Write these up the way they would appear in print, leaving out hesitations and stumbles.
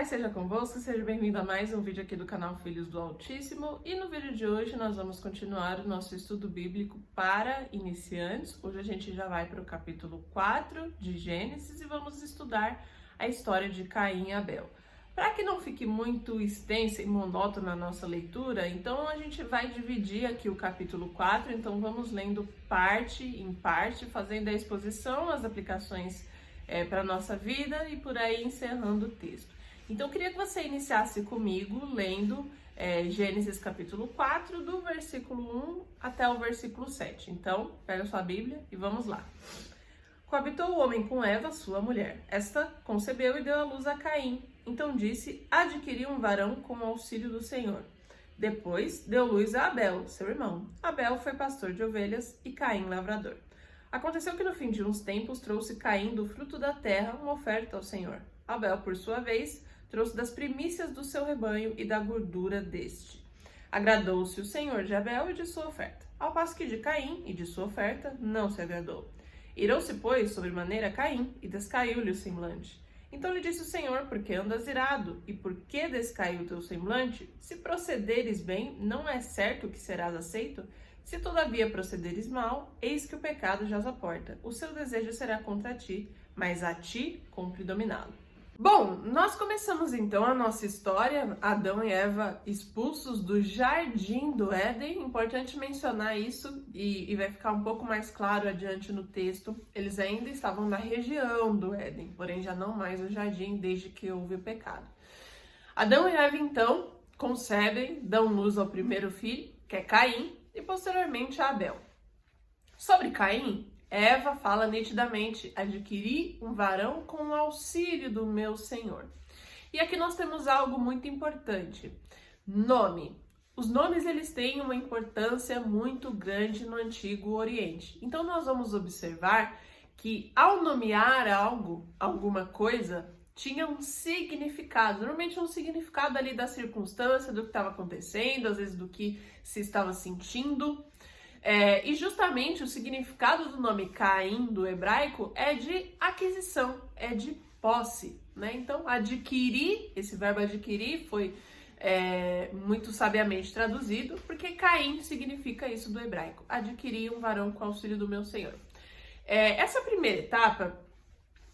Paz seja convosco, seja bem-vindo a mais um vídeo aqui do canal Filhos do Altíssimo. E no vídeo de hoje nós vamos continuar o nosso estudo bíblico para iniciantes. Hoje a gente já vai para o capítulo 4 de Gênesis e vamos estudar a história de Caim e Abel. Para que não fique muito extensa e monótona a nossa leitura, então a gente vai dividir aqui o capítulo 4, então vamos lendo parte em parte, fazendo a exposição, as aplicações para a nossa vida e por aí encerrando o texto. Então eu queria que você iniciasse comigo lendo Gênesis capítulo 4, do versículo 1 até o versículo 7. Então, pega sua Bíblia e vamos lá. Coabitou o homem com Eva, sua mulher. Esta concebeu e deu à luz a Caim. Então disse: adquiri um varão com o auxílio do Senhor. Depois deu luz a Abel, seu irmão. Abel foi pastor de ovelhas e Caim lavrador. Aconteceu que no fim de uns tempos trouxe Caim do fruto da terra uma oferta ao Senhor. Abel, por sua vez, trouxe das primícias do seu rebanho e da gordura deste. Agradou-se o Senhor de Abel e de sua oferta, ao passo que de Caim e de sua oferta não se agradou. Irou-se, pois, sobremaneira Caim, e descaiu-lhe o semblante. Então lhe disse o Senhor: por que andas irado? E por que descaiu o teu semblante? Se procederes bem, não é certo que serás aceito? Se todavia procederes mal, eis que o pecado jaz à porta. O seu desejo será contra ti, mas a ti cumpre dominá-lo. Bom, nós começamos então a nossa história, Adão e Eva expulsos do jardim do Éden. Importante mencionar isso e vai ficar um pouco mais claro adiante no texto. Eles ainda estavam na região do Éden, porém já não mais no jardim desde que houve o pecado. Adão e Eva então concebem, dão luz ao primeiro filho, que é Caim, e posteriormente a Abel. Sobre Caim, Eva fala nitidamente: adquiri um varão com o auxílio do meu Senhor. E aqui nós temos algo muito importante: nome. Os nomes eles têm uma importância muito grande no Antigo Oriente. Então nós vamos observar que ao nomear algo, alguma coisa, tinha um significado, normalmente um significado ali da circunstância, do que estava acontecendo, às vezes do que se estava sentindo. E justamente o significado do nome Caim, do hebraico, é de aquisição, é de posse, né? Então, adquirir, esse verbo adquirir foi muito sabiamente traduzido, porque Caim significa isso do hebraico: adquirir um varão com auxílio do meu Senhor. Essa primeira etapa,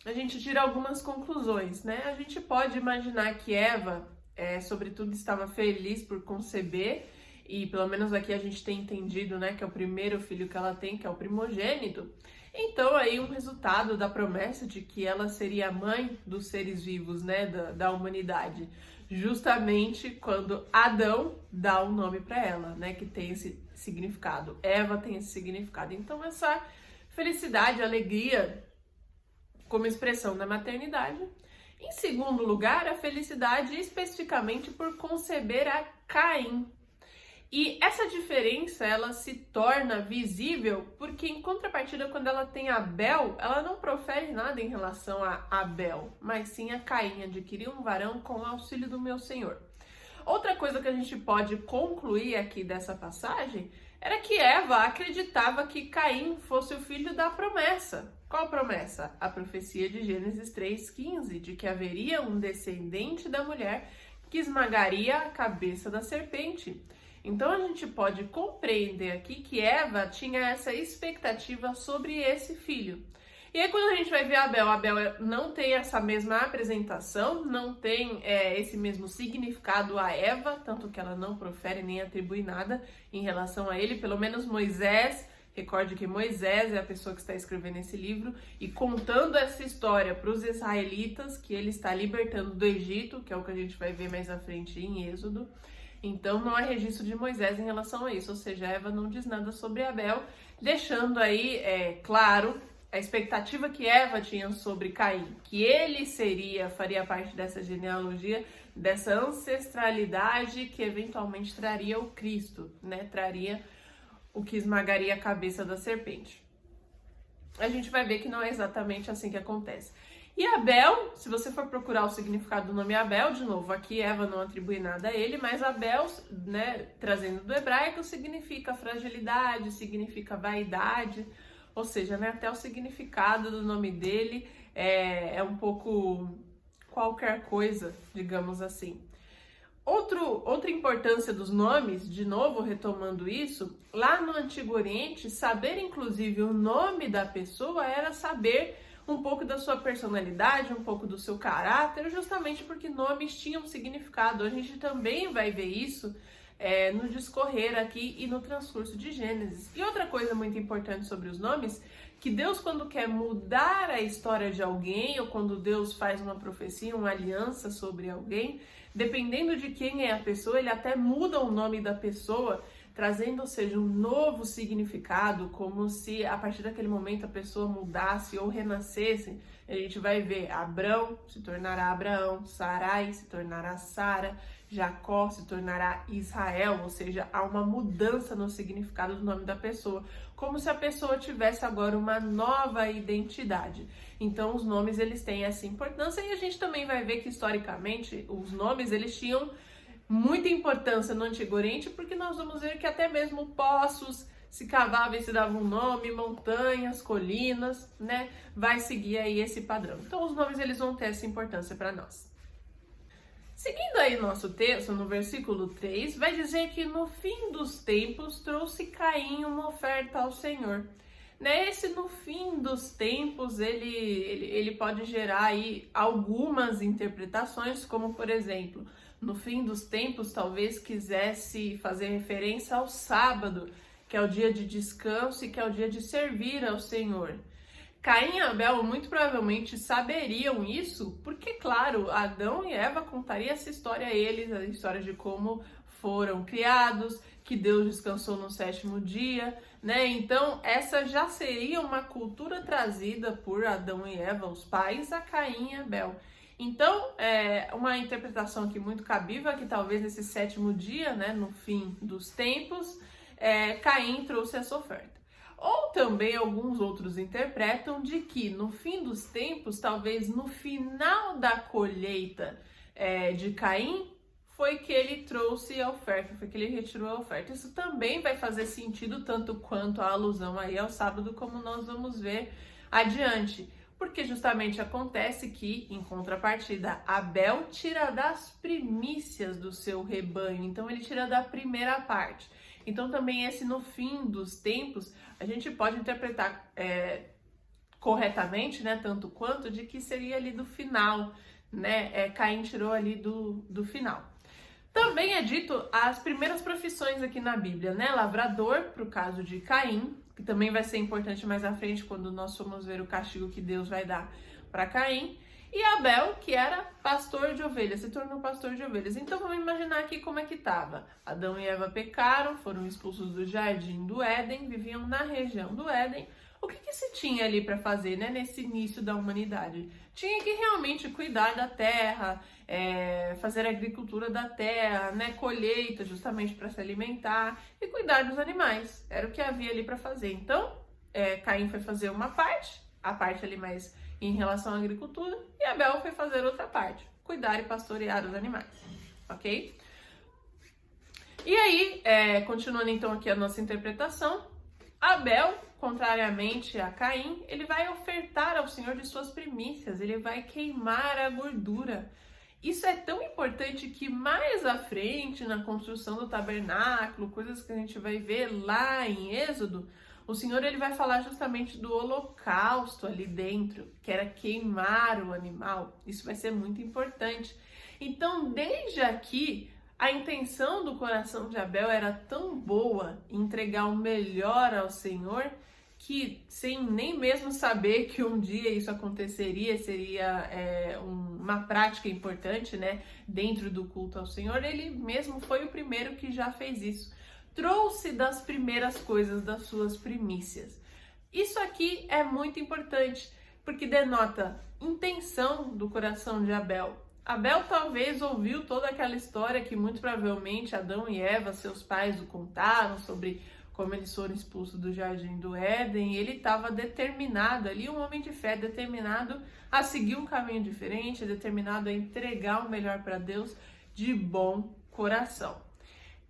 a gente tira algumas conclusões, né? A gente pode imaginar que Eva, sobretudo, estava feliz por conceber, e pelo menos aqui a gente tem entendido, né, que é o primeiro filho que ela tem, que é o primogênito. Então aí um resultado da promessa de que ela seria a mãe dos seres vivos, né, da humanidade, justamente quando Adão dá um nome para ela, né, que tem esse significado. Eva tem esse significado. Então essa felicidade, alegria como expressão da maternidade. Em segundo lugar, a felicidade especificamente por conceber a Caim. E essa diferença, ela se torna visível porque, em contrapartida, quando ela tem Abel, ela não profere nada em relação a Abel, mas sim a Caim: adquiriu um varão com o auxílio do meu Senhor. Outra coisa que a gente pode concluir aqui dessa passagem era que Eva acreditava que Caim fosse o filho da promessa. Qual promessa? A profecia de Gênesis 3,15, de que haveria um descendente da mulher que esmagaria a cabeça da serpente. Então a gente pode compreender aqui que Eva tinha essa expectativa sobre esse filho. E aí quando a gente vai ver Abel não tem essa mesma apresentação, não tem esse mesmo significado a Eva, tanto que ela não profere nem atribui nada em relação a ele. Pelo menos Moisés, recorde que Moisés é a pessoa que está escrevendo esse livro e contando essa história para os israelitas, que ele está libertando do Egito, que é o que a gente vai ver mais à frente em Êxodo. Então não há registro de Moisés em relação a isso, ou seja, Eva não diz nada sobre Abel, deixando aí claro a expectativa que Eva tinha sobre Caim, que ele faria parte dessa genealogia, dessa ancestralidade que eventualmente traria o Cristo, né? Traria o que esmagaria a cabeça da serpente. A gente vai ver que não é exatamente assim que acontece. E Abel, se você for procurar o significado do nome Abel, de novo, aqui Eva não atribui nada a ele, mas Abel, né, trazendo do hebraico, significa fragilidade, significa vaidade, ou seja, né, até o significado do nome dele é um pouco qualquer coisa, digamos assim. Outra importância dos nomes, de novo retomando isso, lá no Antigo Oriente, saber inclusive o nome da pessoa era saber um pouco da sua personalidade, um pouco do seu caráter, justamente porque nomes tinham significado. A gente também vai ver isso no discorrer aqui e no transcurso de Gênesis. E outra coisa muito importante sobre os nomes, que Deus, quando quer mudar a história de alguém, ou quando Deus faz uma profecia, uma aliança sobre alguém, dependendo de quem é a pessoa, ele até muda o nome da pessoa, trazendo, ou seja, um novo significado, como se a partir daquele momento a pessoa mudasse ou renascesse. A gente vai ver Abrão se tornará Abraão, Sarai se tornará Sara, Jacó se tornará Israel, ou seja, há uma mudança no significado do nome da pessoa, como se a pessoa tivesse agora uma nova identidade. Então os nomes eles têm essa importância e a gente também vai ver que historicamente os nomes eles tinham muita importância no Antigo Oriente, porque nós vamos ver que até mesmo poços se cavava e se dava um nome, montanhas, colinas, né? Vai seguir aí esse padrão. Então os nomes eles vão ter essa importância para nós. Seguindo aí nosso texto, no versículo 3, vai dizer que no fim dos tempos trouxe Caim uma oferta ao Senhor. Né? Esse no fim dos tempos, ele pode gerar aí algumas interpretações, como por exemplo, no fim dos tempos talvez quisesse fazer referência ao sábado, que é o dia de descanso e que é o dia de servir ao Senhor. Caim e Abel muito provavelmente saberiam isso, porque, claro, Adão e Eva contariam essa história a eles, a história de como foram criados, que Deus descansou no 7º dia, né? Então, essa já seria uma cultura trazida por Adão e Eva, os pais, a Caim e Abel. Então, uma interpretação aqui muito cabível é que talvez nesse 7º dia, né, no fim dos tempos, Caim trouxe essa oferta. Ou também alguns outros interpretam de que no fim dos tempos, talvez no final da colheita de Caim, foi que ele trouxe a oferta, foi que ele retirou a oferta. Isso também vai fazer sentido tanto quanto a alusão aí ao sábado, como nós vamos ver adiante. Porque justamente acontece que, em contrapartida, Abel tira das primícias do seu rebanho, então ele tira da primeira parte. Então também esse no fim dos tempos, a gente pode interpretar corretamente, né, tanto quanto, de que seria ali do final, né, Caim tirou ali do final. Também é dito as primeiras profissões aqui na Bíblia, né, lavrador, para o caso de Caim, que também vai ser importante mais à frente, quando nós formos ver o castigo que Deus vai dar para Caim, e Abel, que era pastor de ovelhas, se tornou pastor de ovelhas. Então vamos imaginar aqui como é que estava. Adão e Eva pecaram, foram expulsos do jardim do Éden, viviam na região do Éden. O que se tinha ali para fazer, né, nesse início da humanidade? Tinha que realmente cuidar da terra, fazer a agricultura da terra, né, colheita justamente para se alimentar e cuidar dos animais. Era o que havia ali para fazer. Então, Caim foi fazer uma parte, a parte ali mais em relação à agricultura, e Abel foi fazer outra parte, cuidar e pastorear os animais, ok? E aí, continuando então aqui a nossa interpretação, Abel, contrariamente a Caim, ele vai ofertar ao Senhor de suas primícias, ele vai queimar a gordura. Isso é tão importante que mais à frente, na construção do tabernáculo, coisas que a gente vai ver lá em Êxodo, o Senhor ele vai falar justamente do holocausto ali dentro, que era queimar o animal. Isso vai ser muito importante. Então, desde aqui, a intenção do coração de Abel era tão boa, entregar o melhor ao Senhor, que sem nem mesmo saber que um dia isso aconteceria, seria uma prática importante, né, dentro do culto ao Senhor, ele mesmo foi o primeiro que já fez isso. Trouxe das primeiras coisas, das suas primícias. Isso aqui é muito importante, porque denota intenção do coração de Abel. Abel talvez ouviu toda aquela história que muito provavelmente Adão e Eva, seus pais, o contaram sobre como eles foram expulsos do jardim do Éden, e ele estava determinado ali, um homem de fé, determinado a seguir um caminho diferente, determinado a entregar o melhor para Deus de bom coração.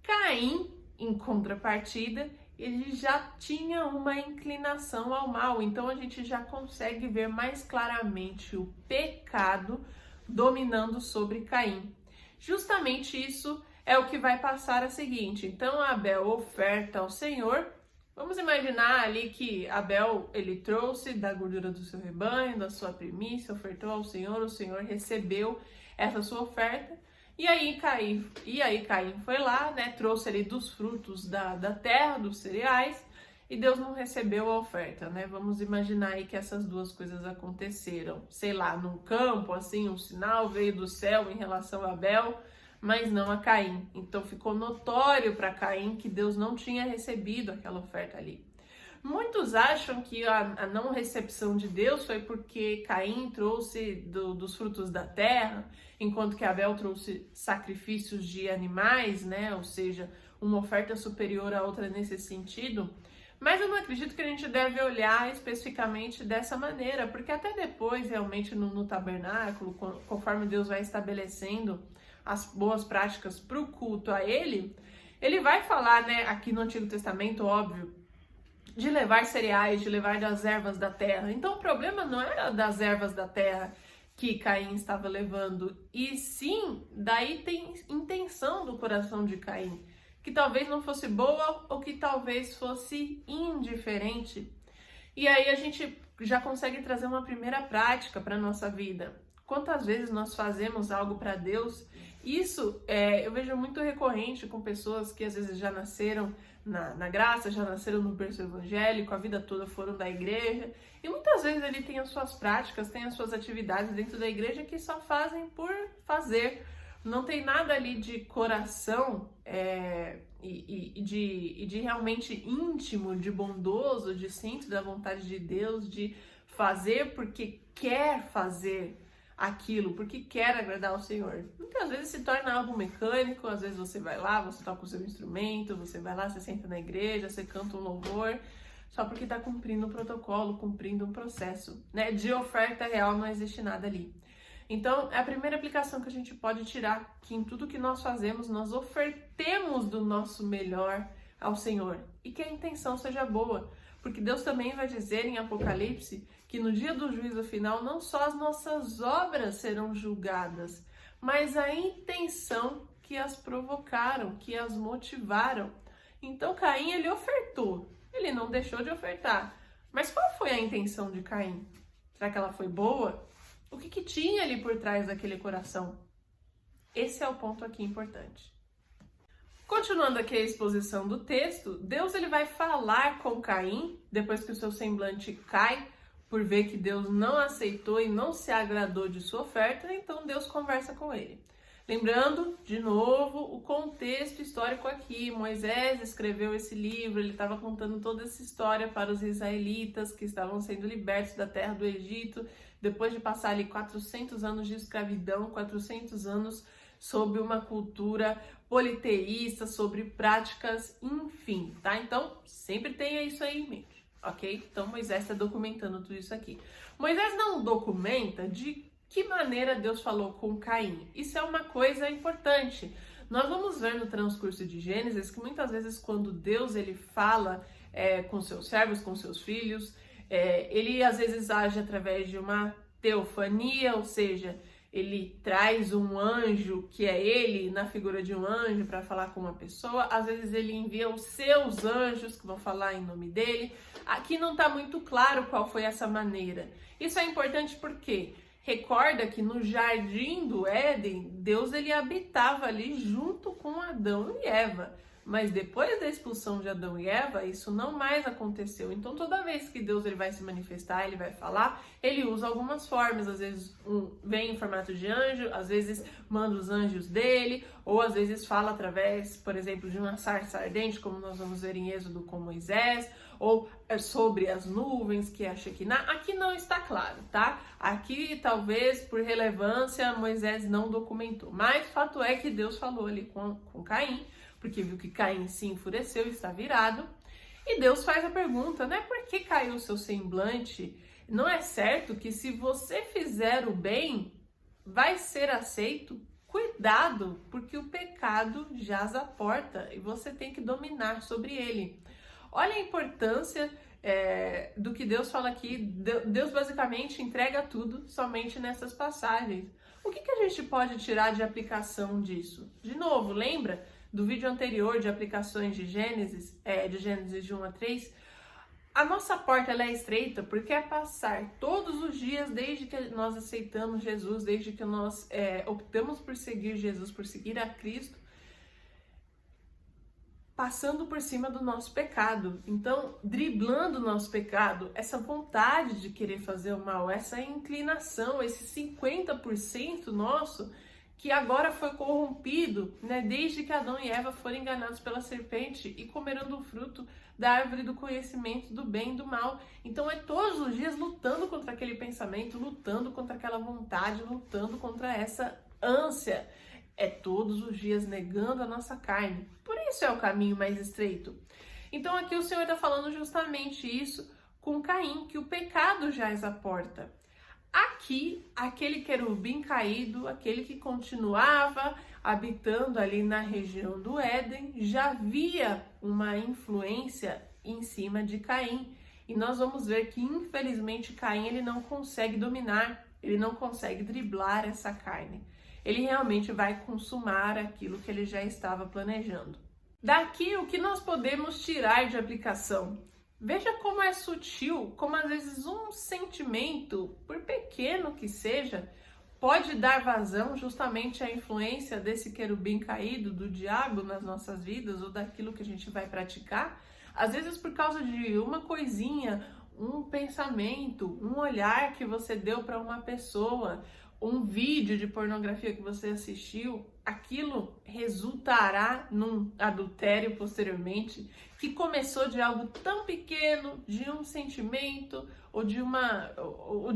Caim, em contrapartida, ele já tinha uma inclinação ao mal, então a gente já consegue ver mais claramente o pecado dominando sobre Caim. Justamente isso é o que vai passar a seguinte. Então Abel oferta ao Senhor. Vamos imaginar ali que Abel, ele trouxe da gordura do seu rebanho, da sua primícia, ofertou ao Senhor, o Senhor recebeu essa sua oferta. E aí Caim foi lá, né, trouxe ali dos frutos da terra, dos cereais, e Deus não recebeu a oferta, né? Vamos imaginar aí que essas duas coisas aconteceram, sei lá, num campo, assim, um sinal veio do céu em relação a Abel, mas não a Caim. Então ficou notório para Caim que Deus não tinha recebido aquela oferta ali. Muitos acham que a não recepção de Deus foi porque Caim trouxe dos frutos da terra, enquanto que Abel trouxe sacrifícios de animais, né? Ou seja, uma oferta superior à outra nesse sentido. Mas eu não acredito que a gente deve olhar especificamente dessa maneira, porque até depois, realmente, no tabernáculo, conforme Deus vai estabelecendo as boas práticas para o culto a Ele vai falar, né, aqui no Antigo Testamento, óbvio, de levar cereais, de levar das ervas da terra. Então o problema não era das ervas da terra que Caim estava levando, e sim da intenção do coração de Caim, que talvez não fosse boa ou que talvez fosse indiferente. E aí a gente já consegue trazer uma primeira prática para a nossa vida. Quantas vezes nós fazemos algo para Deus? Isso eu vejo muito recorrente com pessoas que às vezes já nasceram na graça, já nasceram no berço evangélico, a vida toda foram da igreja, e muitas vezes ele tem as suas práticas, tem as suas atividades dentro da igreja que só fazem por fazer. Não tem nada ali de coração e de realmente íntimo, de bondoso, de centro da vontade de Deus, de fazer porque quer fazer aquilo, porque quer agradar ao Senhor. Muitas vezes se torna algo mecânico, às vezes você vai lá, você toca o seu instrumento, você vai lá, você senta na igreja, você canta um louvor, só porque está cumprindo um protocolo, cumprindo um processo, né? De oferta real não existe nada ali. Então, é a primeira aplicação que a gente pode tirar, que em tudo que nós fazemos, nós ofertemos do nosso melhor ao Senhor. E que a intenção seja boa, porque Deus também vai dizer em Apocalipse que no dia do juízo final, não só as nossas obras serão julgadas, mas a intenção que as provocaram, que as motivaram. Então, Caim, ele ofertou, ele não deixou de ofertar. Mas qual foi a intenção de Caim? Será que ela foi boa? O que tinha ali por trás daquele coração? Esse é o ponto aqui importante. Continuando aqui a exposição do texto, Deus ele vai falar com Caim, depois que o seu semblante cai, por ver que Deus não aceitou e não se agradou de sua oferta, então Deus conversa com ele. Lembrando, de novo, o contexto histórico aqui. Moisés escreveu esse livro, ele estava contando toda essa história para os israelitas que estavam sendo libertos da terra do Egito, depois de passar ali 400 anos de escravidão, 400 anos sob uma cultura politeísta, sobre práticas, enfim, tá? Então, sempre tenha isso aí em mente, ok? Então, Moisés está documentando tudo isso aqui. Moisés não documenta de que maneira Deus falou com Caim. Isso é uma coisa importante. Nós vamos ver no transcurso de Gênesis que muitas vezes quando Deus ele fala com seus servos, com seus filhos, ele às vezes age através de uma teofania, ou seja, ele traz um anjo, que é ele, na figura de um anjo, para falar com uma pessoa. Às vezes ele envia os seus anjos, que vão falar em nome dele. Aqui não está muito claro qual foi essa maneira. Isso é importante porque recorda que no jardim do Éden, Deus ele habitava ali junto com Adão e Eva. Mas depois da expulsão de Adão e Eva, isso não mais aconteceu. Então, toda vez que Deus ele vai se manifestar, ele vai falar, ele usa algumas formas. Às vezes vem em formato de anjo, às vezes manda os anjos dele, ou às vezes fala através, por exemplo, de uma sarça ardente, como nós vamos ver em Êxodo com Moisés, ou sobre as nuvens, que é a Shekinah. Aqui não está claro, tá? Aqui, talvez, por relevância, Moisés não documentou. Mas, fato é que Deus falou ali com Caim, porque viu que Caim se enfureceu e está virado. E Deus faz a pergunta, né? Por que caiu o seu semblante? Não é certo que se você fizer o bem, vai ser aceito? Cuidado, porque o pecado jaz à porta e você tem que dominar sobre ele. Olha a importância do que Deus fala aqui. Deus basicamente entrega tudo somente nessas passagens. O que a gente pode tirar de aplicação disso? De novo, lembra do vídeo anterior de aplicações de Gênesis de 1 a 3? A nossa porta ela é estreita porque é passar todos os dias desde que nós aceitamos Jesus, desde que nós optamos por seguir Jesus, por seguir a Cristo, passando por cima do nosso pecado. Então, driblando o nosso pecado, essa vontade de querer fazer o mal, essa inclinação, esse 50% nosso, que agora foi corrompido, né, desde que Adão e Eva foram enganados pela serpente e comeram do fruto da árvore do conhecimento do bem e do mal. Então, é todos os dias lutando contra aquele pensamento, lutando contra aquela vontade, lutando contra essa ânsia. É todos os dias negando a nossa carne. Por isso é o caminho mais estreito. Então aqui o Senhor está falando justamente isso com Caim, que o pecado jaz à porta. Aqui, aquele querubim caído, aquele que continuava habitando ali na região do Éden, já havia uma influência em cima de Caim. E nós vamos ver que, infelizmente, Caim ele não consegue dominar, ele não consegue driblar essa carne. Ele realmente vai consumar aquilo que ele já estava planejando. Daqui, o que nós podemos tirar de aplicação? Veja como é sutil, como às vezes um sentimento, por pequeno que seja, pode dar vazão justamente à influência desse querubim caído, do diabo nas nossas vidas, ou daquilo que a gente vai praticar. Às vezes por causa de uma coisinha, um pensamento, um olhar que você deu para uma pessoa, um vídeo de pornografia que você assistiu, aquilo resultará num adultério posteriormente, que começou de algo tão pequeno, de um sentimento, ou de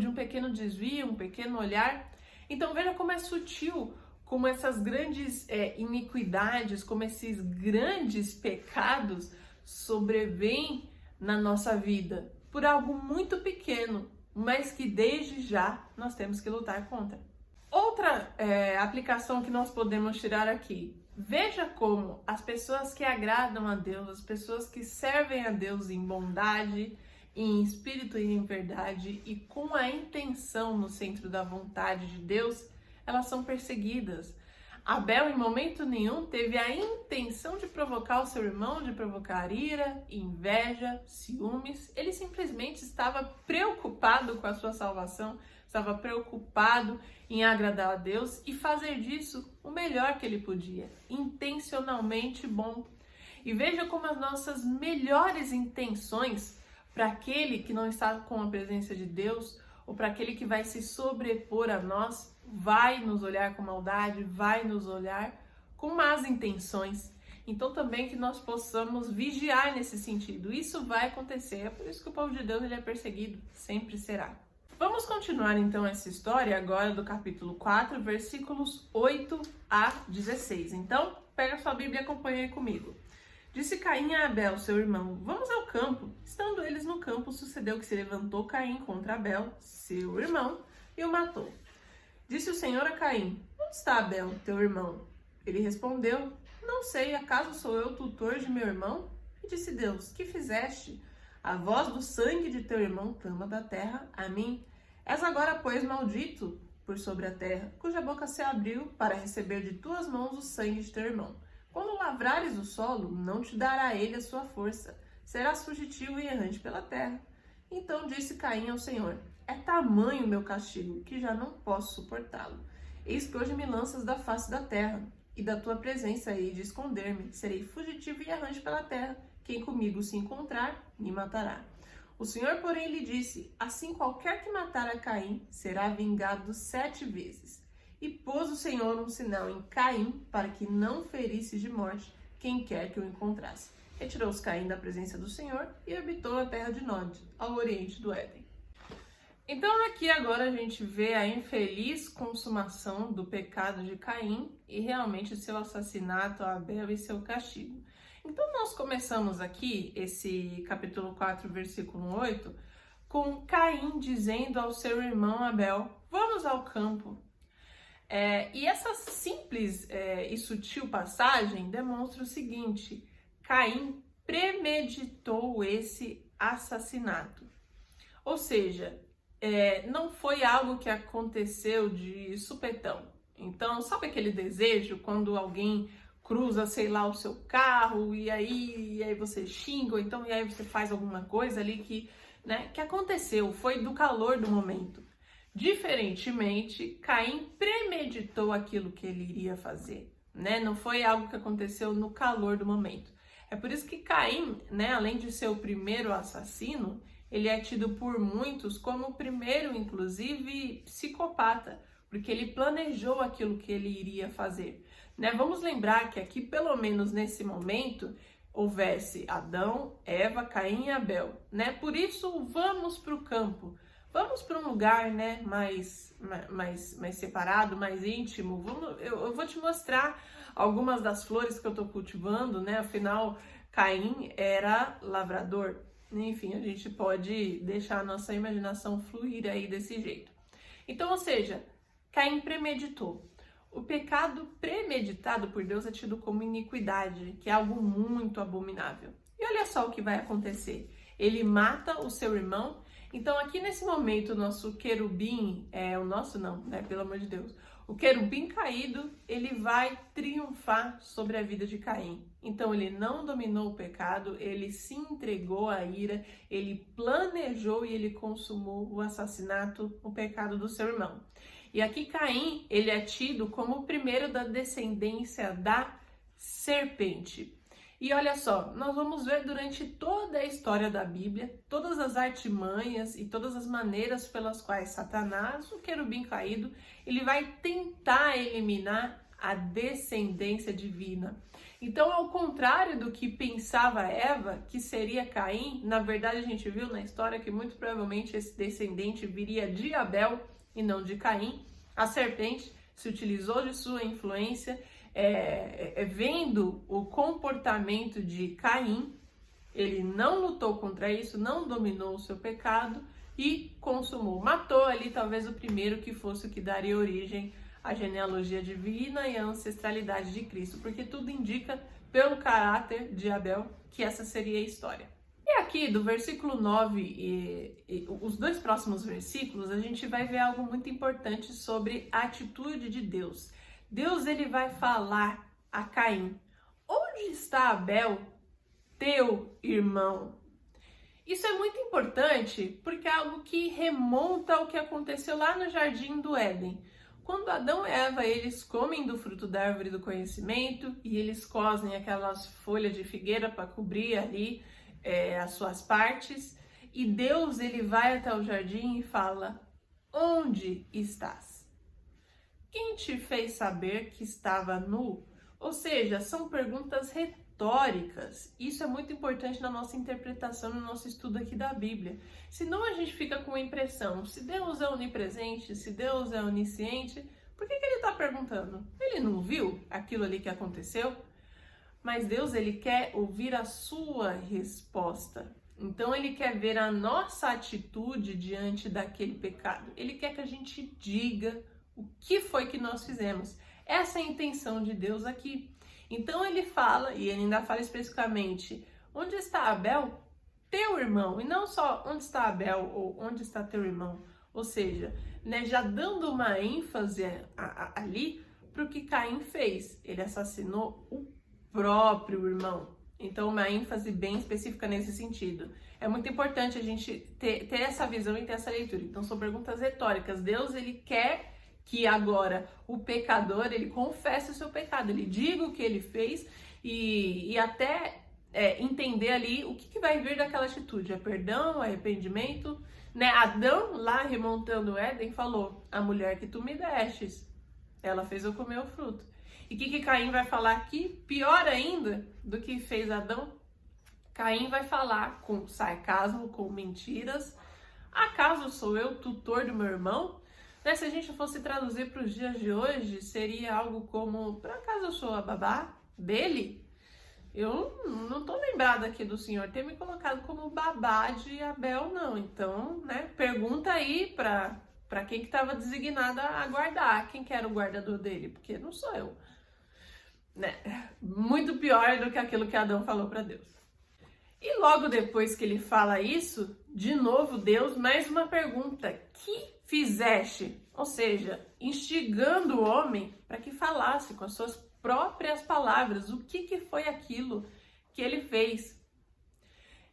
um pequeno desvio, um pequeno olhar. Então veja como é sutil, como essas grandes iniquidades, como esses grandes pecados sobrevêm na nossa vida, por algo muito pequeno, mas que desde já nós temos que lutar contra. Outra aplicação que nós podemos tirar aqui. Veja como as pessoas que agradam a Deus, as pessoas que servem a Deus em bondade, em espírito e em verdade e com a intenção no centro da vontade de Deus, elas são perseguidas. Abel, em momento nenhum, teve a intenção de provocar o seu irmão, de provocar ira, inveja, ciúmes. Ele simplesmente estava preocupado com a sua salvação, estava preocupado em agradar a Deus e fazer disso o melhor que ele podia, intencionalmente bom. E veja como as nossas melhores intenções para aquele que não está com a presença de Deus ou para aquele que vai se sobrepor a nós, vai nos olhar com maldade, vai nos olhar com más intenções. Então também que nós possamos vigiar nesse sentido. Isso vai acontecer, é por isso que o povo de Deus ele é perseguido, sempre será. Vamos continuar então essa história agora do capítulo 4, versículos 8 a 16. Então, pega sua Bíblia e acompanha aí comigo. Disse Caim a Abel, seu irmão, vamos ao campo. Estando eles no campo, sucedeu que se levantou Caim contra Abel, seu irmão, e o matou. Disse o Senhor a Caim, onde está Abel, teu irmão? Ele respondeu, não sei, acaso sou eu tutor de meu irmão? E disse Deus, que fizeste? A voz do sangue de teu irmão clama da terra a mim. És agora, pois, maldito por sobre a terra, cuja boca se abriu para receber de tuas mãos o sangue de teu irmão. Quando lavrares o solo, não te dará ele a sua força. Serás fugitivo e errante pela terra. Então disse Caim ao Senhor, é tamanho o meu castigo, que já não posso suportá-lo. Eis que hoje me lanças da face da terra, e da tua presença hei de esconder-me. Serei fugitivo e errante pela terra. Quem comigo se encontrar, me matará. O Senhor, porém, lhe disse, assim qualquer que matar a Caim, será vingado 7 vezes. E pôs o Senhor um sinal em Caim, para que não ferisse de morte quem quer que o encontrasse. Retirou-se Caim da presença do Senhor e habitou a terra de Nod, ao oriente do Éden. Então aqui agora a gente vê a infeliz consumação do pecado de Caim e realmente seu assassinato a Abel e seu castigo. Então nós começamos aqui esse capítulo 4, versículo 8, com Caim dizendo ao seu irmão Abel, vamos ao campo. E essa simples e sutil passagem demonstra o seguinte, Caim premeditou esse assassinato. Ou seja, não foi algo que aconteceu de supetão. Então, sabe aquele desejo quando alguém cruza, sei lá, o seu carro e aí você xinga, ou então e aí você faz alguma coisa ali que, né, que aconteceu, foi do calor do momento. Diferentemente, Caim premeditou aquilo que ele iria fazer, né? Não foi algo que aconteceu no calor do momento. É por isso que Caim, né, além de ser o primeiro assassino, ele é tido por muitos como o primeiro, inclusive, psicopata, porque ele planejou aquilo que ele iria fazer, né? Vamos lembrar que aqui, pelo menos nesse momento, houvesse Adão, Eva, Caim e Abel, né? Por isso, vamos para o campo. Vamos para um lugar, né, mais separado, mais íntimo. Eu vou te mostrar algumas das flores que eu estou cultivando, né? Afinal, Caim era lavrador. Enfim, a gente pode deixar a nossa imaginação fluir aí desse jeito. Então, ou seja, Caim premeditou. O pecado premeditado por Deus é tido como iniquidade, que é algo muito abominável. E olha só o que vai acontecer. Ele mata o seu irmão. Então, aqui nesse momento, o nosso querubim, o nosso não, né? Pelo amor de Deus. O querubim caído, ele vai triunfar sobre a vida de Caim. Então, ele não dominou o pecado, ele se entregou à ira, ele planejou e ele consumou o assassinato, o pecado do seu irmão. E aqui Caim, ele é tido como o primeiro da descendência da serpente. E olha só, nós vamos ver durante toda a história da Bíblia, todas as artimanhas e todas as maneiras pelas quais Satanás, o querubim caído, ele vai tentar eliminar a descendência divina. Então, ao contrário do que pensava Eva, que seria Caim, na verdade a gente viu na história que muito provavelmente esse descendente viria de Abel e não de Caim. A serpente se utilizou de sua influência, vendo o comportamento de Caim, ele não lutou contra isso, não dominou o seu pecado e consumou, matou ali talvez o primeiro que fosse o que daria origem à genealogia divina e à ancestralidade de Cristo, porque tudo indica pelo caráter de Abel que essa seria a história. E aqui do versículo 9 e os dois próximos versículos, a gente vai ver algo muito importante sobre a atitude de Deus. Deus, ele vai falar a Caim: onde está Abel, teu irmão? Isso é muito importante porque é algo que remonta ao que aconteceu lá no Jardim do Éden. Quando Adão e Eva, eles comem do fruto da árvore do conhecimento e eles cosem aquelas folhas de figueira para cobrir ali as suas partes. E Deus, ele vai até o jardim e fala: onde estás? Quem te fez saber que estava nu? Ou seja, são perguntas retóricas. Isso é muito importante na nossa interpretação, no nosso estudo aqui da Bíblia. Senão a gente fica com a impressão, se Deus é onipresente, se Deus é onisciente, por que ele está perguntando? Ele não viu aquilo ali que aconteceu? Mas Deus, ele quer ouvir a sua resposta. Então, ele quer ver a nossa atitude diante daquele pecado. Ele quer que a gente diga o que foi que nós fizemos. Essa é a intenção de Deus aqui. Então ele fala, e ele ainda fala especificamente: onde está Abel, teu irmão? E não só onde está Abel ou onde está teu irmão. Ou seja, né, já dando uma ênfase ali para o que Caim fez. Ele assassinou o próprio irmão. Então, uma ênfase bem específica nesse sentido. É muito importante a gente ter essa visão e ter essa leitura. Então, são perguntas retóricas. Deus, ele quer que agora o pecador, ele confesse o seu pecado, ele diga o que ele fez e até entender ali o que vai vir daquela atitude. É perdão, arrependimento, né? Adão, lá remontando o Éden, falou: a mulher que tu me destes, ela fez eu comer o fruto. E o que Caim vai falar aqui? Pior ainda do que fez Adão, Caim vai falar com sarcasmo, com mentiras. Acaso sou eu tutor do meu irmão? Né? Se a gente fosse traduzir para os dias de hoje, seria algo como: por acaso eu sou a babá dele? Eu não tô lembrada aqui do Senhor ter me colocado como babá de Abel, não. Então, né, pergunta aí para quem que estava designada a guardar, quem que era o guardador dele, porque não sou eu. Né? Muito pior do que aquilo que Adão falou para Deus. E logo depois que ele fala isso, de novo Deus, mais uma pergunta: que fizeste? Ou seja, instigando o homem para que falasse com as suas próprias palavras o que foi aquilo que ele fez.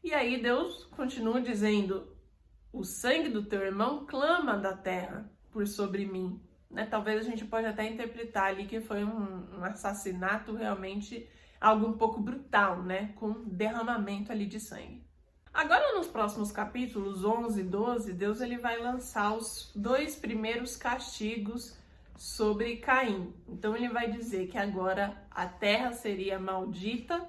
E aí Deus continua dizendo: o sangue do teu irmão clama da terra por sobre mim. Né? Talvez a gente pode até interpretar ali que foi um assassinato realmente algo um pouco brutal, né? Com derramamento ali de sangue. Agora nos próximos capítulos 11 e 12, Deus ele vai lançar os 2 primeiros castigos sobre Caim. Então ele vai dizer que agora a terra seria maldita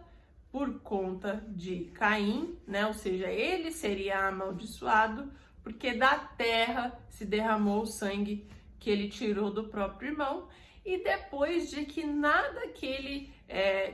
por conta de Caim, né? Ou seja, ele seria amaldiçoado porque da terra se derramou o sangue que ele tirou do próprio irmão, e depois de que nada que ele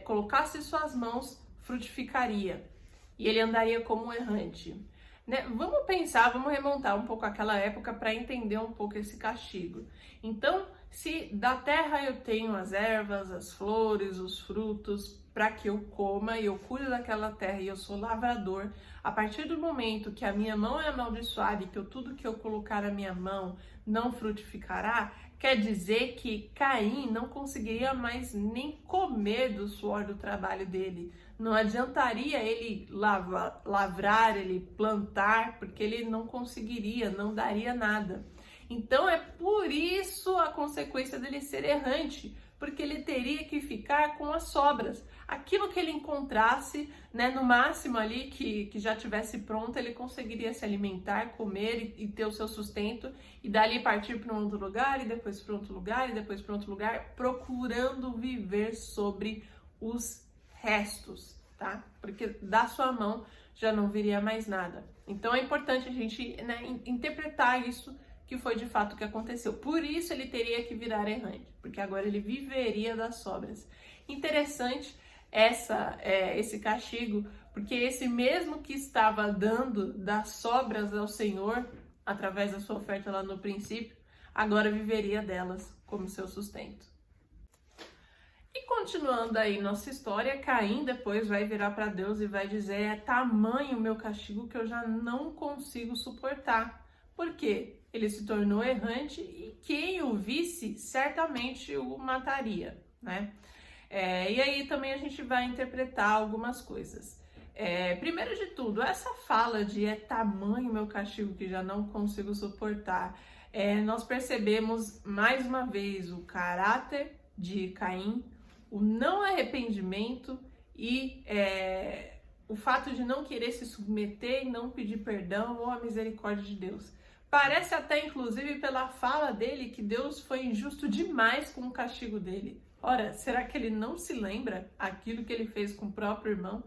colocasse em suas mãos frutificaria, e ele andaria como um errante. Né? Vamos pensar, vamos remontar um pouco àquela época para entender um pouco esse castigo. Então, se da terra eu tenho as ervas, as flores, os frutos, para que eu coma e eu cuido daquela terra e eu sou lavrador, a partir do momento que a minha mão é amaldiçoada e que tudo que eu colocar na minha mão não frutificará, quer dizer que Caim não conseguiria mais nem comer do suor do trabalho dele. Não adiantaria ele lavrar, ele plantar, porque ele não conseguiria, não daria nada. Então é por isso a consequência dele ser errante, porque ele teria que ficar com as sobras. Aquilo que ele encontrasse, né, no máximo ali que já tivesse pronto, ele conseguiria se alimentar, comer e ter o seu sustento, e dali partir para um outro lugar, e depois para outro lugar, e depois para outro lugar, procurando viver sobre os restos, tá? Porque da sua mão já não viria mais nada. Então é importante a gente, né, interpretar isso, que foi de fato o que aconteceu. Por isso ele teria que virar errante, porque agora ele viveria das sobras. Interessante esse castigo, porque esse mesmo que estava dando das sobras ao Senhor, através da sua oferta lá no princípio, agora viveria delas como seu sustento. E continuando aí nossa história, Caim depois vai virar para Deus e vai dizer: é tamanho o meu castigo que eu já não consigo suportar. Por quê? Ele se tornou errante e quem o visse certamente o mataria, né? E aí também a gente vai interpretar algumas coisas. Primeiro de tudo, essa fala de é tamanho meu castigo que já não consigo suportar, nós percebemos mais uma vez o caráter de Caim, o não arrependimento e o fato de não querer se submeter e não pedir perdão ou a misericórdia de Deus. Parece até, inclusive, pela fala dele, que Deus foi injusto demais com o castigo dele. Ora, será que ele não se lembra aquilo que ele fez com o próprio irmão?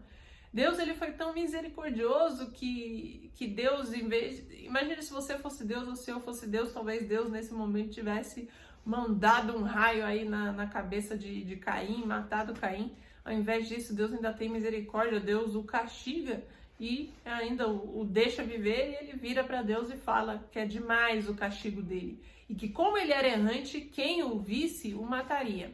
Deus, ele foi tão misericordioso que Deus, em vez... Imagina se você fosse Deus ou se eu fosse Deus, talvez Deus nesse momento tivesse mandado um raio aí na cabeça de Caim, matado Caim. Ao invés disso, Deus ainda tem misericórdia, Deus o castiga e ainda o deixa viver, e ele vira para Deus e fala que é demais o castigo dele. E que como ele era errante, quem o visse o mataria.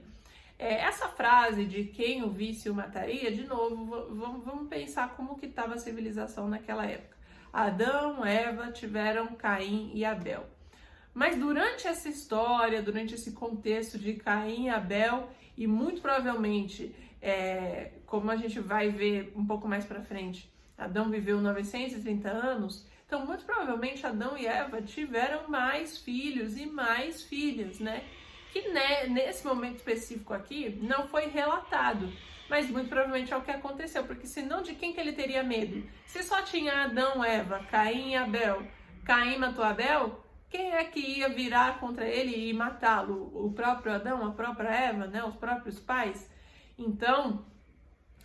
Essa frase de quem o visse o mataria, de novo, vamos pensar como que estava a civilização naquela época. Adão, Eva tiveram Caim e Abel. Mas durante essa história, durante esse contexto de Caim e Abel, e muito provavelmente, como a gente vai ver um pouco mais para frente, Adão viveu 930 anos, então muito provavelmente Adão e Eva tiveram mais filhos e mais filhas, né? Que nesse momento específico aqui não foi relatado, mas muito provavelmente é o que aconteceu, porque senão de quem que ele teria medo? Se só tinha Adão, Eva, Caim e Abel, Caim matou Abel, quem é que ia virar contra ele e matá-lo? O próprio Adão, a própria Eva, né? Os próprios pais? Então,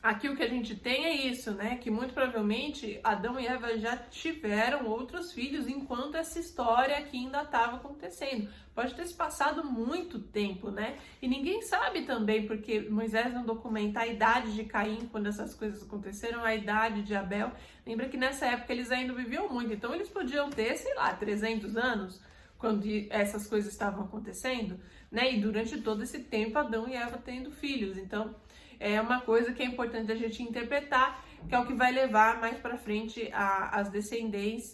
aqui o que a gente tem é isso, né? Que muito provavelmente Adão e Eva já tiveram outros filhos enquanto essa história aqui ainda estava acontecendo. Pode ter se passado muito tempo, né? E ninguém sabe também, porque Moisés não documenta a idade de Caim quando essas coisas aconteceram, a idade de Abel. Lembra que nessa época eles ainda viviam muito, então eles podiam ter, sei lá, 300 anos quando essas coisas estavam acontecendo, né? E durante todo esse tempo Adão e Eva tendo filhos. Então, é uma coisa que é importante a gente interpretar, que é o que vai levar mais para frente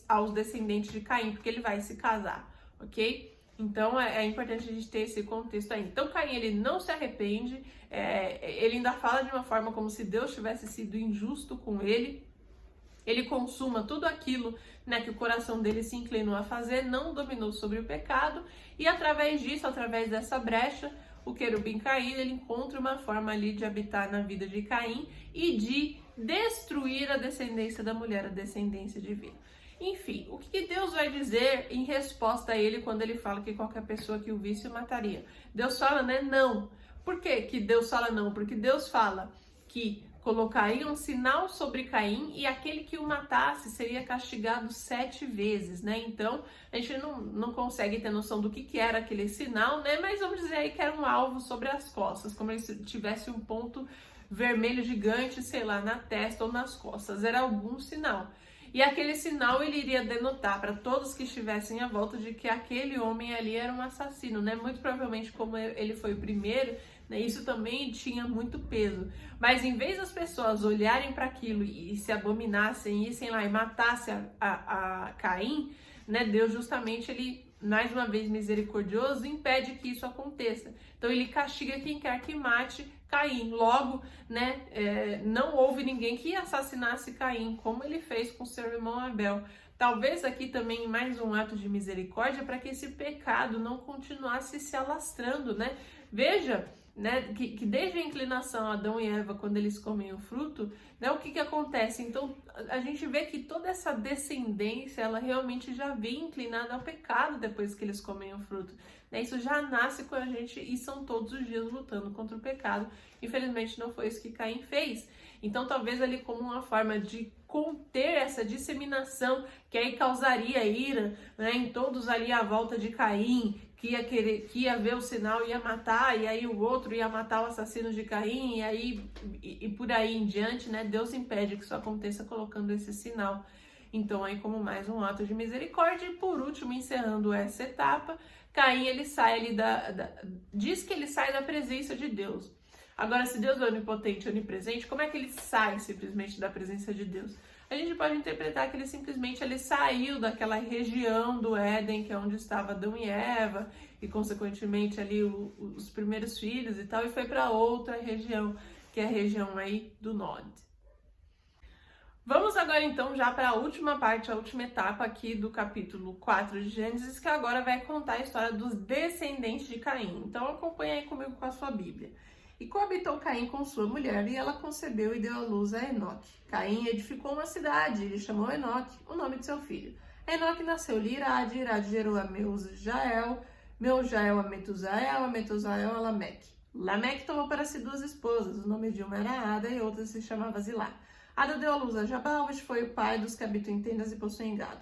aos descendentes de Caim, porque ele vai se casar, ok? Então é importante a gente ter esse contexto aí. Então Caim, ele não se arrepende, ele ainda fala de uma forma como se Deus tivesse sido injusto com ele consuma tudo aquilo, né, que o coração dele se inclinou a fazer, não dominou sobre o pecado, e através disso, através dessa brecha, o querubim caído, ele encontra uma forma ali de habitar na vida de Caim e de destruir a descendência da mulher, a descendência divina. Enfim, o que Deus vai dizer em resposta a ele quando ele fala que qualquer pessoa que o visse o mataria? Deus fala, né, não. Por que Deus fala não? Porque Deus fala que colocaria um sinal sobre Caim e aquele que o matasse seria castigado 7 vezes, né? Então, a gente não consegue ter noção do que era aquele sinal, né? Mas vamos dizer aí que era um alvo sobre as costas, como se tivesse um ponto vermelho gigante, sei lá, na testa ou nas costas. Era algum sinal. E aquele sinal ele iria denotar para todos que estivessem à volta de que aquele homem ali era um assassino, né? Muito provavelmente, como ele foi o primeiro, né, isso também tinha muito peso. Mas em vez das pessoas olharem para aquilo e se abominassem, issem lá e matassem a Caim, né, Deus justamente, ele, mais uma vez misericordioso, impede que isso aconteça. Então ele castiga quem quer que mate Caim. Logo, né, não houve ninguém que assassinasse Caim, como ele fez com seu irmão Abel. Talvez aqui também mais um ato de misericórdia para que esse pecado não continuasse se alastrando, né? Veja, né, que desde a inclinação Adão e Eva, quando eles comem o fruto, né, o que acontece? Então, a gente vê que toda essa descendência, ela realmente já vem inclinada ao pecado depois que eles comem o fruto. Né? Isso já nasce com a gente e são todos os dias lutando contra o pecado. Infelizmente, não foi isso que Caim fez. Então, talvez ali como uma forma de conter essa disseminação, que aí causaria ira, né, em todos ali à volta de Caim, que ia ver o sinal, ia matar, e aí o outro ia matar o assassino de Caim, e por aí em diante, né? Deus impede que isso aconteça colocando esse sinal. Então, aí como mais um ato de misericórdia, e por último, encerrando essa etapa, Caim, ele sai ali diz que ele sai da presença de Deus. Agora, se Deus é onipotente e onipresente, como é que ele sai simplesmente da presença de Deus? A gente pode interpretar que ele simplesmente saiu daquela região do Éden, que é onde estava Adão e Eva, e consequentemente ali os primeiros filhos e tal, e foi para outra região, que é a região aí do norte. Vamos agora então já para a última parte, a última etapa aqui do capítulo 4 de Gênesis, que agora vai contar a história dos descendentes de Caim. Então acompanha aí comigo com a sua Bíblia. E coabitou Caim com sua mulher, e ela concebeu e deu à luz a Enoque. Caim edificou uma cidade, e lhe chamou Enoque, o nome de seu filho. Enoque nasceu-lhe Irade, Irade gerou a Meujael, Meujael a Metusael, a Metusael a Lameque. Lameque tomou para si 2 esposas, o nome de uma era Ada e outra se chamava Zilá. Ada deu à luz a Jabal, este foi o pai dos que habitam em tendas e possuem gado.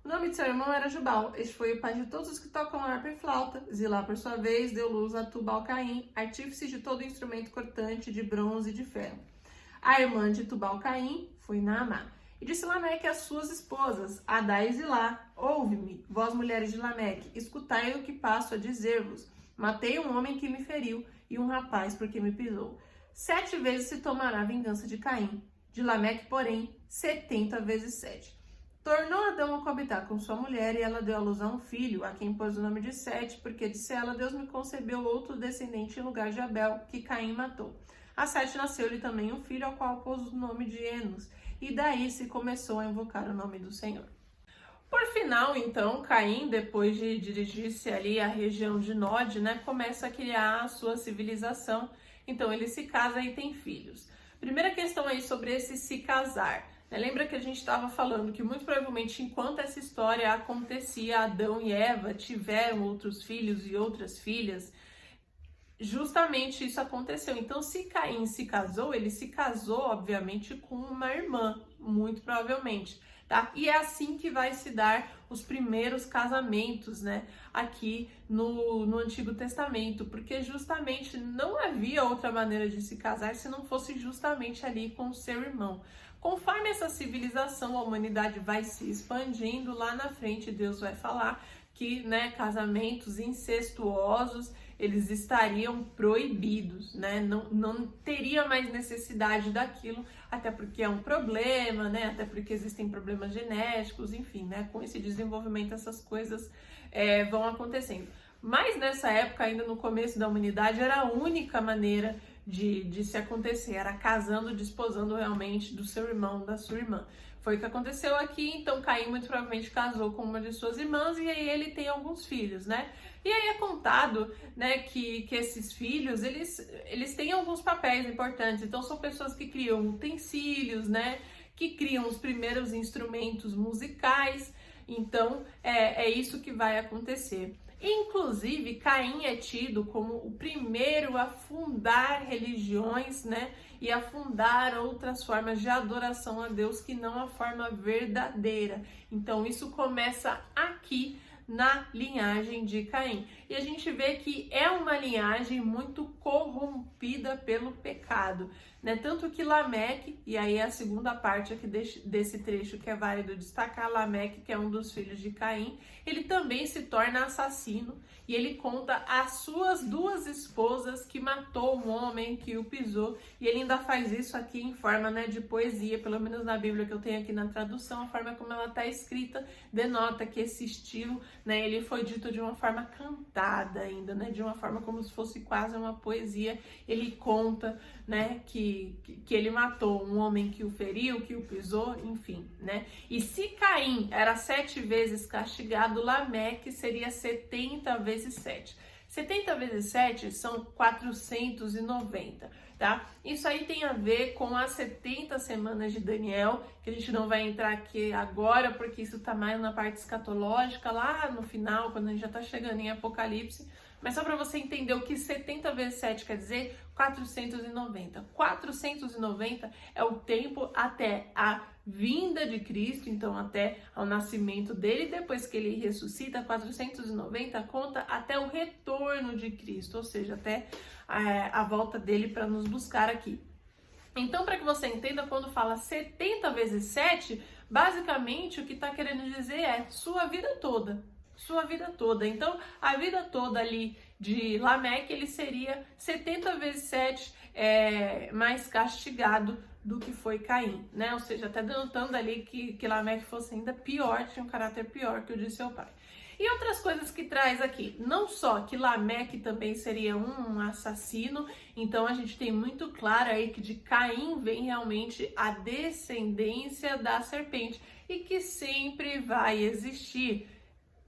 O nome de seu irmão era Jubal, este foi o pai de todos os que tocam harpa e flauta. Zilá, por sua vez, deu luz a Tubal-Caim, artífice de todo instrumento cortante de bronze e de ferro. A irmã de Tubal-Caim foi Naamá. E disse Lameque às suas esposas, Adá e Zilá, ouve-me, vós mulheres de Lameque, escutai o que passo a dizer-vos. Matei um homem que me feriu e um rapaz porque me pisou. 7 vezes se tomará a vingança de Caim. De Lameque, porém, 70 vezes 7. Tornou Adão a coabitar com sua mulher, e ela deu à luz a um filho, a quem pôs o nome de Sete, porque disse ela, Deus me concebeu outro descendente em lugar de Abel, que Caim matou. A Sete nasceu-lhe também um filho, ao qual pôs o nome de Enos, e daí se começou a invocar o nome do Senhor. Por final, então, Caim, depois de dirigir-se ali à região de Nod, né, começa a criar a sua civilização. Então, ele se casa e tem filhos. Primeira questão aí sobre esse se casar. Lembra que a gente estava falando que muito provavelmente enquanto essa história acontecia, Adão e Eva tiveram outros filhos e outras filhas, justamente isso aconteceu. Então, se Caim se casou, ele se casou, obviamente, com uma irmã, muito provavelmente, tá? E é assim que vai se dar os primeiros casamentos, né? Aqui no Antigo Testamento, porque justamente não havia outra maneira de se casar se não fosse justamente ali com o seu irmão. Conforme essa civilização, a humanidade vai se expandindo, lá na frente Deus vai falar que, né, casamentos incestuosos eles estariam proibidos, né? Não teria mais necessidade daquilo, até porque é um problema, né? Até porque existem problemas genéticos, enfim, né? Com esse desenvolvimento, essas coisas vão acontecendo. Mas nessa época, ainda no começo da humanidade, era a única maneira de se acontecer, era casando, desposando realmente do seu irmão, da sua irmã. Foi o que aconteceu aqui, então Caim muito provavelmente casou com uma de suas irmãs e aí ele tem alguns filhos, né? E aí é contado, né, que esses filhos, eles têm alguns papéis importantes, então são pessoas que criam utensílios, né, que criam os primeiros instrumentos musicais, então é isso que vai acontecer. Inclusive, Caim é tido como o primeiro a fundar religiões, né? E a fundar outras formas de adoração a Deus que não a forma verdadeira. Então, isso começa aqui na linhagem de Caim. E a gente vê que é uma linhagem muito corrompida pelo pecado, né? Tanto que Lameque, e aí é a segunda parte aqui desse trecho que é válido destacar, Lameque, que é um dos filhos de Caim, ele também se torna assassino e ele conta as suas duas esposas que matou um homem que o pisou, e ele ainda faz isso aqui em forma, né, de poesia, pelo menos na Bíblia que eu tenho aqui na tradução, a forma como ela está escrita denota que esse estilo, né, ele foi dito de uma forma cantada ainda, né, de uma forma como se fosse quase uma poesia. Ele conta, né, que ele matou um homem que o feriu, que o pisou, enfim, né. E se Caim era 7 vezes castigado, Lameque seria 70 vezes 7. 70 vezes 7 são 490, tá? Isso aí tem a ver com as 70 semanas de Daniel, que a gente não vai entrar aqui agora, porque isso tá mais na parte escatológica, lá no final, quando a gente já tá chegando em Apocalipse. Mas só para você entender o que 70 vezes 7 quer dizer, 490. 490 é o tempo até a vinda de Cristo, então até ao nascimento dele. Depois que ele ressuscita, 490 conta até o retorno de Cristo, ou seja, até a volta dele para nos buscar aqui. Então, para que você entenda, quando fala 70 vezes 7, basicamente o que está querendo dizer é sua vida toda. Sua vida toda. Então, a vida toda ali de Lameque, ele seria 70 vezes 7 mais castigado do que foi Caim, né? Ou seja, até denotando ali que Lameque fosse ainda pior, tinha um caráter pior que o de seu pai. E outras coisas que traz aqui, não só que Lameque também seria um assassino, então a gente tem muito claro aí que de Caim vem realmente a descendência da serpente e que sempre vai existir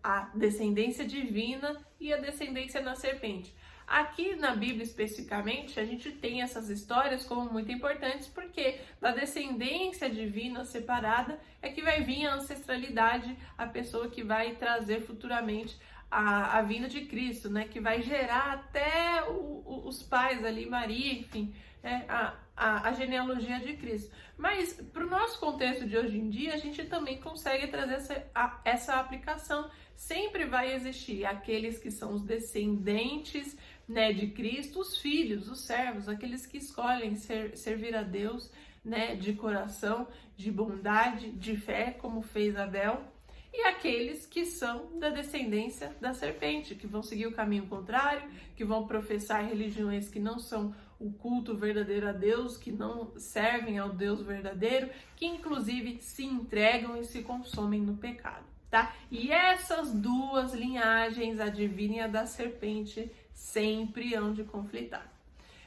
a descendência divina e a descendência da serpente. Aqui na Bíblia especificamente, a gente tem essas histórias como muito importantes, porque da descendência divina separada é que vai vir a ancestralidade, a pessoa que vai trazer futuramente a vinda de Cristo, né? Que vai gerar até os pais ali, Maria, enfim, né? A genealogia de Cristo. Mas para o nosso contexto de hoje em dia, a gente também consegue trazer essa aplicação. Sempre vai existir aqueles que são os descendentes, né, de Cristo, os filhos, os servos, aqueles que escolhem servir a Deus, né, de coração, de bondade, de fé, como fez Abel, e aqueles que são da descendência da serpente, que vão seguir o caminho contrário, que vão professar religiões que não são o culto verdadeiro a Deus, que não servem ao Deus verdadeiro, que inclusive se entregam e se consomem no pecado, tá? E essas duas linhagens, a divina e a da serpente, sempre hão de conflitar.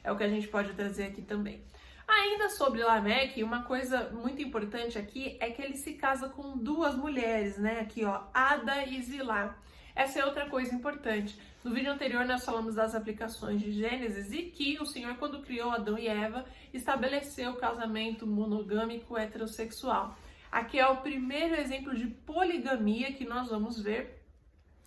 É o que a gente pode trazer aqui também. Ainda sobre Lameque, uma coisa muito importante aqui é que ele se casa com duas mulheres, né? Aqui, ó, Ada e Zilá. Essa é outra coisa importante. No vídeo anterior nós falamos das aplicações de Gênesis e que o Senhor, quando criou Adão e Eva, estabeleceu o casamento monogâmico heterossexual. Aqui é o primeiro exemplo de poligamia que nós vamos ver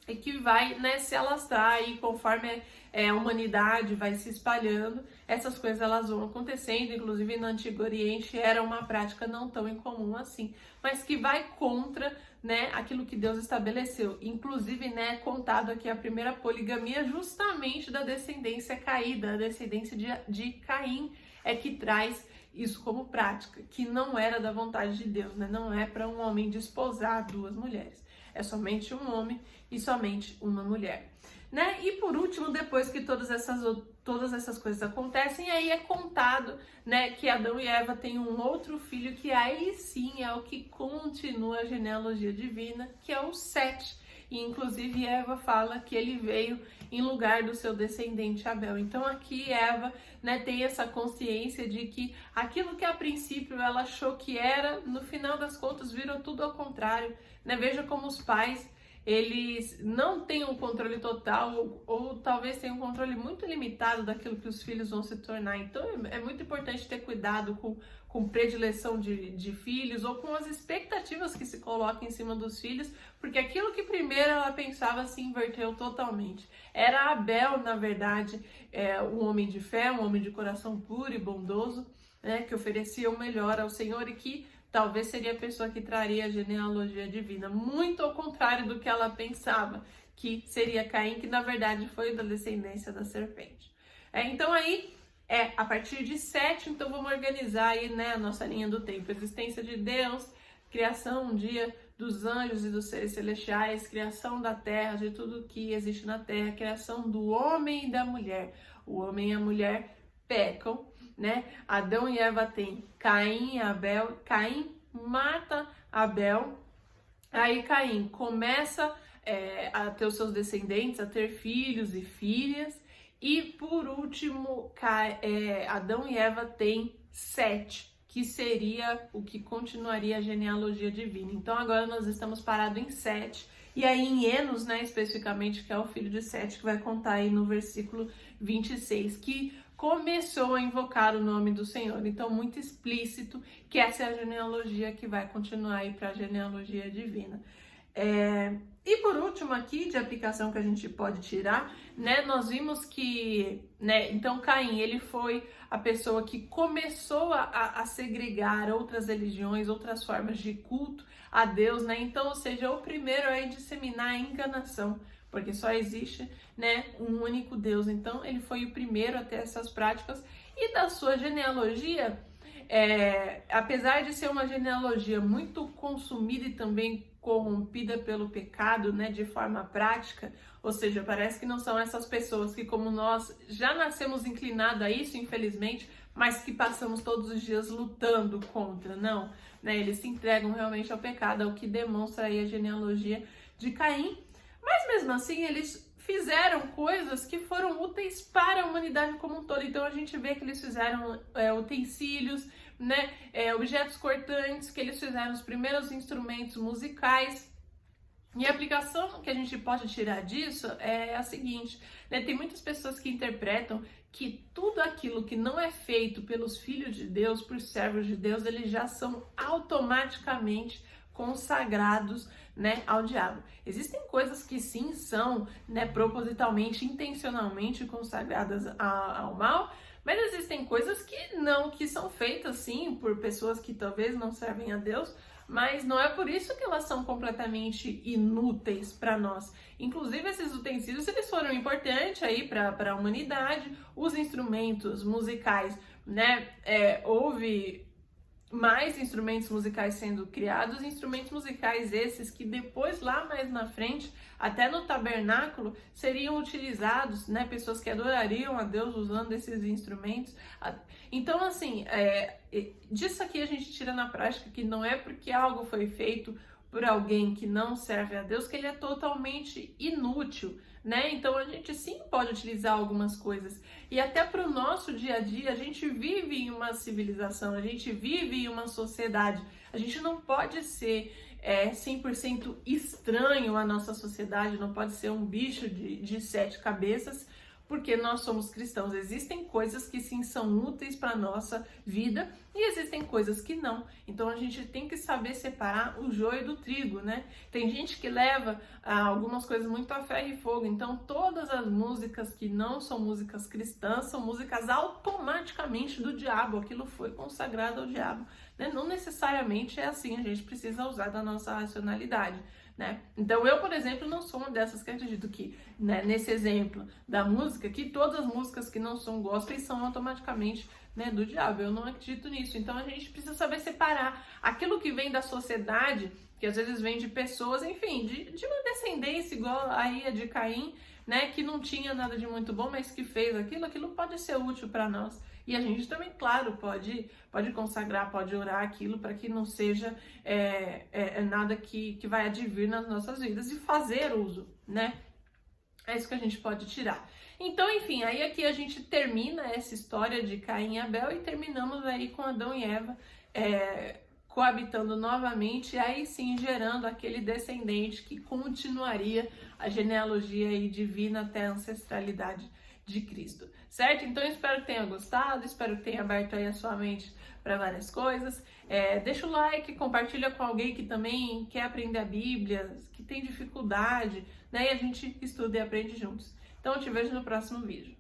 e que vai, né, se alastrar aí conforme a humanidade vai se espalhando, essas coisas elas vão acontecendo, inclusive no Antigo Oriente era uma prática não tão incomum assim, mas que vai contra, né, aquilo que Deus estabeleceu. Inclusive, né, contado aqui a primeira poligamia justamente da descendência caída, a descendência de Caim é que traz isso como prática, que não era da vontade de Deus, né? Não é para um homem desposar duas mulheres. É somente um homem e somente uma mulher. né? E por último, depois que todas essas coisas acontecem, aí é contado, né, que Adão e Eva têm um outro filho que aí sim é o que continua a genealogia divina, que é o Sete. E inclusive Eva fala que ele veio em lugar do seu descendente Abel. Então aqui Eva, né, tem essa consciência de que aquilo que a princípio ela achou que era, no final das contas virou tudo ao contrário, né? Veja como os pais, eles não têm um controle total ou talvez tenham um controle muito limitado daquilo que os filhos vão se tornar. Então é muito importante ter cuidado com predileção de filhos ou com as expectativas que se colocam em cima dos filhos, porque aquilo que primeiro ela pensava se inverteu totalmente. Era Abel, na verdade, um homem de fé, um homem de coração puro e bondoso, né, que oferecia o melhor ao Senhor e que talvez seria a pessoa que traria a genealogia divina, muito ao contrário do que ela pensava, que seria Caim, que na verdade foi da descendência da serpente. Então aí, a partir de Sete, então vamos organizar aí, né, a nossa linha do tempo. Existência de Deus, criação um dia dos anjos e dos seres celestiais, criação da terra, de tudo que existe na terra, criação do homem e da mulher. O homem e a mulher pecam, né? Adão e Eva têm Caim e Abel. Caim mata Abel. Aí Caim começa a ter os seus descendentes, a ter filhos e filhas. E por último, Adão e Eva têm Sete, que seria o que continuaria a genealogia divina. Então agora nós estamos parados em Sete. E aí em Enos, né, especificamente, que é o filho de Sete, que vai contar aí no versículo 26, que começou a invocar o nome do Senhor. Então, muito explícito que essa é a genealogia que vai continuar aí para a genealogia divina. E por último aqui, de aplicação que a gente pode tirar, né, nós vimos que, né, então Caim, ele foi a pessoa que começou a segregar outras religiões, outras formas de culto a Deus, né, então, ou seja, o primeiro é disseminar a enganação, porque só existe, né, um único Deus. Então, ele foi o primeiro a ter essas práticas. E da sua genealogia, apesar de ser uma genealogia muito consumida e também corrompida pelo pecado, né, de forma prática, ou seja, parece que não são essas pessoas que, como nós, já nascemos inclinados a isso, infelizmente, mas que passamos todos os dias lutando contra, não, né, eles se entregam realmente ao pecado, é o que demonstra aí a genealogia de Caim. Mas mesmo assim, eles fizeram coisas que foram úteis para a humanidade como um todo. Então a gente vê que eles fizeram utensílios, né, objetos cortantes, que eles fizeram os primeiros instrumentos musicais. E a aplicação que a gente pode tirar disso é a seguinte, né, tem muitas pessoas que interpretam que tudo aquilo que não é feito pelos filhos de Deus, por servos de Deus, eles já são automaticamente consagrados, né, ao diabo. Existem coisas que sim são, né, propositalmente, intencionalmente consagradas ao mal, mas existem coisas que não, que são feitas sim por pessoas que talvez não servem a Deus, mas não é por isso que elas são completamente inúteis para nós. Inclusive esses utensílios, eles foram importantes aí para a humanidade, os instrumentos musicais, né, houve mais instrumentos musicais sendo criados, instrumentos musicais esses que depois, lá mais na frente, até no tabernáculo, seriam utilizados, né, pessoas que adorariam a Deus usando esses instrumentos. Então, assim, disso aqui a gente tira na prática que não é porque algo foi feito por alguém que não serve a Deus que ele é totalmente inútil, né? Então a gente sim pode utilizar algumas coisas. E até para o nosso dia a dia, a gente vive em uma civilização, a gente vive em uma sociedade. A gente não pode ser 100% estranho à nossa sociedade, não pode ser um bicho de 7 cabeças, porque nós somos cristãos. Existem coisas que sim são úteis para a nossa vida e existem coisas que não. Então a gente tem que saber separar o joio do trigo, né? Tem gente que leva algumas coisas muito a ferro e fogo. Então todas as músicas que não são músicas cristãs são músicas automaticamente do diabo. Aquilo foi consagrado ao diabo, né? Não necessariamente é assim, a gente precisa usar da nossa racionalidade, né? Então eu, por exemplo, não sou uma dessas que acredito que, né, nesse exemplo da música, que todas as músicas que não são gospel são automaticamente, né, do diabo. Eu não acredito nisso. Então a gente precisa saber separar aquilo que vem da sociedade, que às vezes vem de pessoas, enfim, de uma descendência igual aí a de Caim, né, que não tinha nada de muito bom, mas que fez aquilo pode ser útil para nós. E a gente também, claro, pode consagrar, pode orar aquilo para que não seja nada que vai advir nas nossas vidas e fazer uso, né? É isso que a gente pode tirar. Então, enfim, aí aqui a gente termina essa história de Caim e Abel e terminamos aí com Adão e Eva coabitando novamente, e aí sim gerando aquele descendente que continuaria a genealogia aí divina até a ancestralidade de Cristo, certo? Então eu espero que tenha gostado, espero que tenha aberto aí a sua mente para várias coisas. Deixa o like, compartilha com alguém que também quer aprender a Bíblia, que tem dificuldade, né? E a gente estuda e aprende juntos. Então eu te vejo no próximo vídeo.